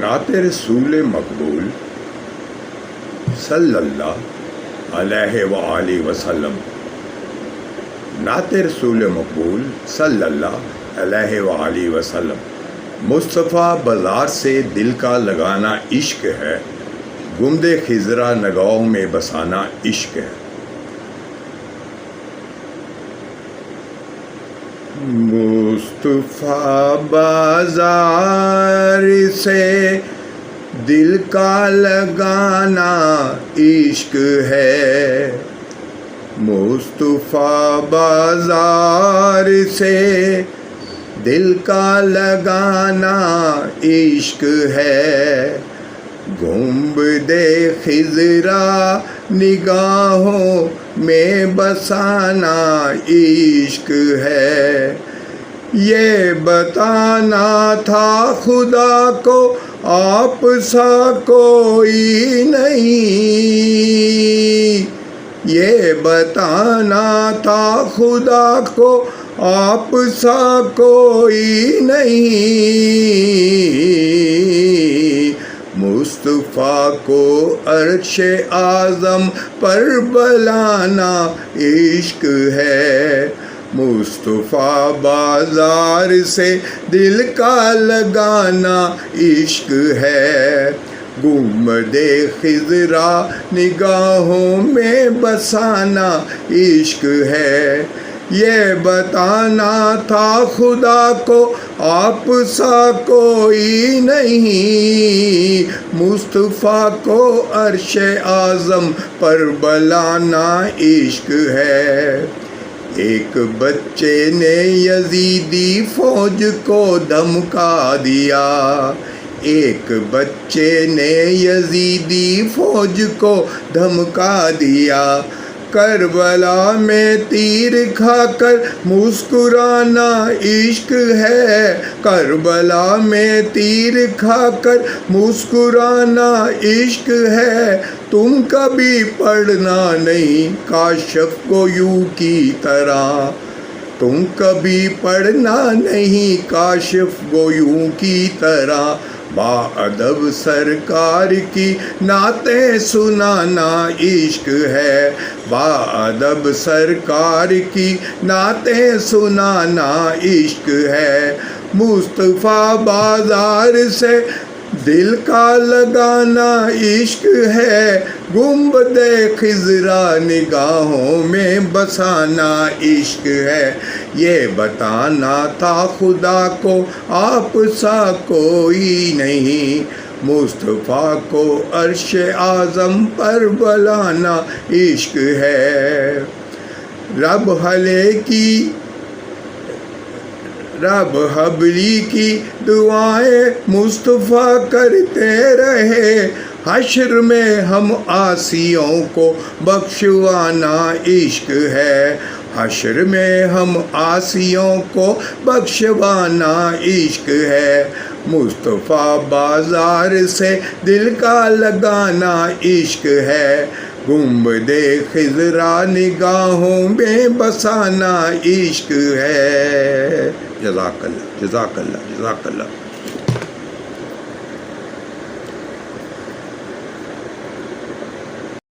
نعت رسول مقبول صلی اللہ علیہ وآلہ وسلم۔ نعت رسول مقبول صلی اللہ علیہ وآلہ وسلم۔ مصطفیٰ بازار سے دل کا لگانا عشق ہے، گنبد خضرا نگاہوں میں بسانا عشق ہے۔ مصطفیٰ بازار سے دل کا لگانا عشق ہے، مصطفیٰ بازار سے دل کا لگانا عشق ہے، گنبد خضرا نگاہوں میں بسانا عشق ہے۔ یہ بتانا تھا خدا کو آپ سا کوئی نہیں، یہ بتانا تھا خدا کو آپ سا کوئی نہیں، مصطفیٰ کو عرش اعظم پر بلانا عشق ہے، مصطفیٰ بازار سے دل کا لگانا عشق ہے، گنبد خضرا نگاہوں میں بسانا عشق ہے۔ یہ بتانا تھا خدا کو آپ سا کوئی نہیں، مصطفیٰ کو عرش اعظم پر بلانا عشق ہے۔ ایک بچے نے یزیدی فوج کو دھمکا دیا، ایک بچے نے یزیدی فوج کو دھمکا دیا، کربلا میں تیر کھا کر مسکرانا عشق ہے، کربلا میں تیر کھا کر مسکرانا عشق ہے، تم کبھی پڑھنا نہیں کاشف کو یوں کی طرح، تم کبھی پڑھنا نہیں کاشف کو یوں کی طرح، با ادب سرکار کی نعتیں سنانا عشق ہے، با ادب سرکار کی نعتیں سنانا عشق ہے، مصطفیٰ بازار سے دل کا لگانا عشق ہے، گنبد خضرا نگاہوں میں بسانا عشق ہے۔ یہ بتانا تھا خدا کو آپ سا کوئی نہیں، مصطفیٰ کو عرش اعظم پر بلانا عشق ہے۔ رب حبلی کی دعائیں مصطفیٰ کرتے رہے، حشر میں ہم عاصیوں کو بخشوانا عشق ہے، حشر میں ہم عاصیوں کو بخشوانا عشق ہے، مصطفیٰ بازار سے دل کا لگانا عشق ہے، گنبد خضرا نگاہوں میں بسانا عشق ہے۔ جزاک اللہ، جزاک اللہ، جزاک اللہ۔